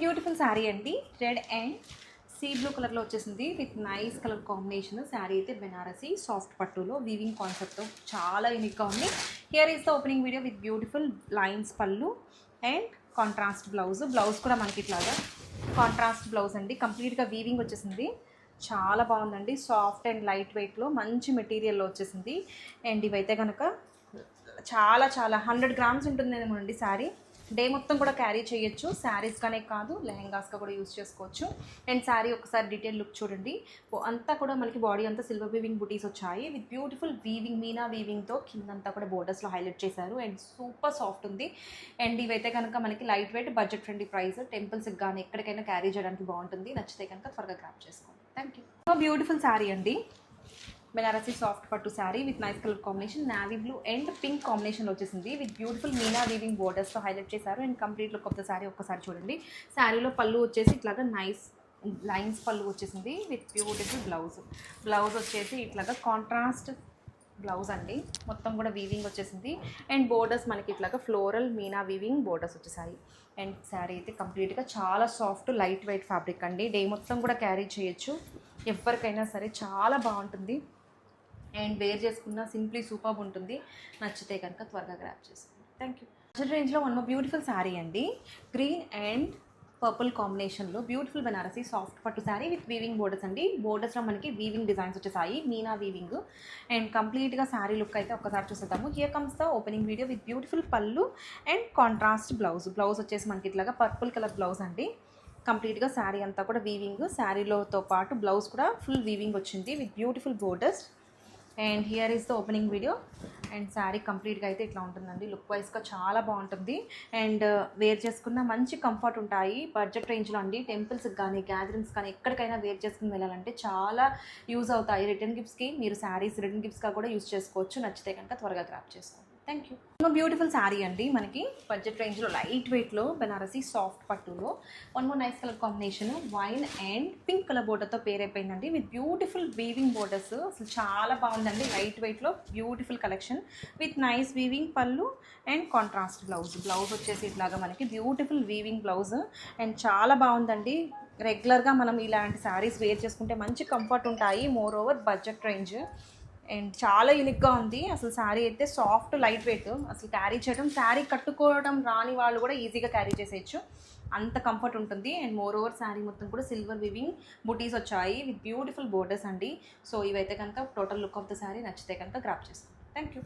Beautiful sari అండి. Red and sea blue కలర్లో వచ్చేసింది with nice colour combination. Sari అయితే బెనారసీ సాఫ్ట్ పట్టులో వీవింగ్ కాన్సెప్ట్తో చాలా యూనిక్గా ఉంది. Here is the opening video with beautiful lines పళ్ళు అండ్ కాంట్రాస్ట్ బ్లౌజ్. బ్లౌజ్ కూడా మనకి ఇట్లాగా కాంట్రాస్ట్ బ్లౌజ్ అండి. కంప్లీట్గా వీవింగ్ వచ్చేసింది. చాలా బాగుందండి. సాఫ్ట్ అండ్ లైట్ వెయిట్లో మంచి మెటీరియల్లో వచ్చేసింది. అండ్ ఇవైతే కనుక చాలా 100 గ్రామ్స్ ఉంటుందేమో అండి శారీ. డే మొత్తం కూడా క్యారీ చేయొచ్చు. శారీస్గానే కాదు లెహెంగాస్గా కూడా యూస్ చేసుకోవచ్చు. అండ్ శారీ ఒకసారి డీటెయిల్ లుక్ చూడండి. అంతా కూడా మనకి బాడీ అంతా సిల్వర్ వీవింగ్ బుటీస్ వచ్చాయి విత్ బ్యూటిఫుల్ వీవింగ్ మీనా వీవింగ్తో కిందంతా కూడా బోర్డర్స్లో హైలైట్ చేశారు. అండ్ సూపర్ సాఫ్ట్ ఉంది. అండ్ ఇవైతే కనుక మనకి light weight budget friendly price. టెంపుల్స్కి కానీ ఎక్కడికైనా క్యారీ చేయడానికి బాగుంటుంది. నచ్చితే కనుక త్వరగా గ్రాప్ చేసుకోండి. Thank you. బ్యూటిఫుల్ శారీ అండి. బెనారసీ సాఫ్ట్ పట్టు sari with nice colour combination. Navy blue and pink combination వచ్చేసింది విత్ బ్యూటిఫుల్ మీనా వీవింగ్ బోర్డర్స్తో హైలైట్ చేశారు. And complete look of the sari ఒక్కసారి చూడండి. శారీలో పళ్ళు వచ్చేసి ఇట్లాగా నైస్ లైన్స్ పళ్ళు వచ్చేసింది విత్ బ్యూటిఫుల్ బ్లౌజ్ వచ్చేసి ఇట్లాగా కాంట్రాస్ట్ బ్లౌజ్ అండి. మొత్తం కూడా వీవింగ్ వచ్చేసింది. అండ్ బోర్డర్స్ మనకి ఇట్లాగా ఫ్లోరల్ మీనా వీవింగ్ బోర్డర్స్ వచ్చేసాయి. అండ్ శారీ అయితే కంప్లీట్గా చాలా సాఫ్ట్ లైట్ వెయిట్ ఫ్యాబ్రిక్ అండి. డే మొత్తం కూడా క్యారీ చేయొచ్చు. ఎవరికైనా సరే చాలా బాగుంటుంది. అండ్ వేర్ చేసుకున్న సింప్లీ సూపర్బ్ ఉంటుంది. నచ్చితే కనుక త్వరగా గ్రాప్ చేసుకోండి. Thank you. బడ్జెట్ రేంజ్లో వన్ మోర్ బ్యూటిఫుల్ శారీ అండి. గ్రీన్ అండ్ పర్పుల్ కాంబినేషన్లో బ్యూటిఫుల్ బెనారసీ సాఫ్ట్ పట్టు శారీ విత్ వీవింగ్ బోర్డర్స్ అండి. బోర్డర్స్లో మనకి వీవింగ్ డిజైన్స్ వచ్చేసాయి మీనా వీవింగ్. అండ్ కంప్లీట్గా శారీ లుక్ అయితే ఒక్కసారి చూసేద్దాము. Here comes the opening video with beautiful పళ్ళు అండ్ కాంట్రాస్ట్ బ్లౌజ్ వచ్చేసి మనకి ఇట్లాగా పర్పుల్ కలర్ బ్లౌజ్ అండి. కంప్లీట్గా శారీ అంతా కూడా వీవింగ్. శారీలోతో పాటు బ్లౌజ్ కూడా ఫుల్ వీవింగ్ వచ్చింది with beautiful borders. And here is the opening video. And sari కంప్లీట్గా అయితే ఇట్లా ఉంటుందండి. లుక్ వైజ్గా చాలా బాగుంటుంది. అండ్ వేర్ చేసుకున్న మంచి కంఫర్ట్ ఉంటాయి. బడ్జెట్ రేంజ్లో అండి. టెంపుల్స్కి కానీ గ్యాదరింగ్స్ కానీ ఎక్కడికైనా వేర్ చేసుకుని వెళ్ళాలంటే చాలా యూజ్ అవుతాయి. రిటర్న్ గిఫ్ట్స్కి మీరు శారీస్ రిటర్న్ గిఫ్ట్స్గా కూడా యూజ్ చేసుకోవచ్చు. నచ్చితే కనుక త్వరగా గ్రాప్ చేసుకోండి. Thank you. బ్యూటిఫుల్ శారీ అండి. మనకి బడ్జెట్ రేంజ్లో లైట్ వెయిట్లో బెనారసీ సాఫ్ట్ పట్టులో one more nice colour combination wine and pink colour బోర్డర్తో పేరైపోయిందండి విత్ బ్యూటిఫుల్ వీవింగ్ బోర్డర్స్. అసలు చాలా బాగుందండి. లైట్ వెయిట్లో beautiful collection with nice weaving pallu and contrast blouse వచ్చేసి ఇట్లాగా మనకి బ్యూటిఫుల్ వీవింగ్ బ్లౌజ్. అండ్ చాలా బాగుందండి. రెగ్యులర్గా మనం ఇలాంటి శారీస్ వేర్ చేసుకుంటే మంచి కంఫర్ట్ ఉంటాయి. More over budget range. And చాలా యూనిక్గా ఉంది. అసలు శారీ అయితే సాఫ్ట్ లైట్ వెయిట్. అసలు క్యారీ చేయడం శారీ కట్టుకోవడం రాని వాళ్ళు కూడా ఈజీగా క్యారీ చేసేయచ్చు. అంత కంఫర్ట్ ఉంటుంది. అండ్ మోర్ ఓవర్ శారీ మొత్తం కూడా సిల్వర్ వివింగ్ బుటీస్ వచ్చాయి విత్ బ్యూటిఫుల్ బోర్డర్స్ అండి. సో ఇవైతే కనుక total look of the sari. నచ్చితే కనుక గ్రాప్ చేసుకోండి. Thank you.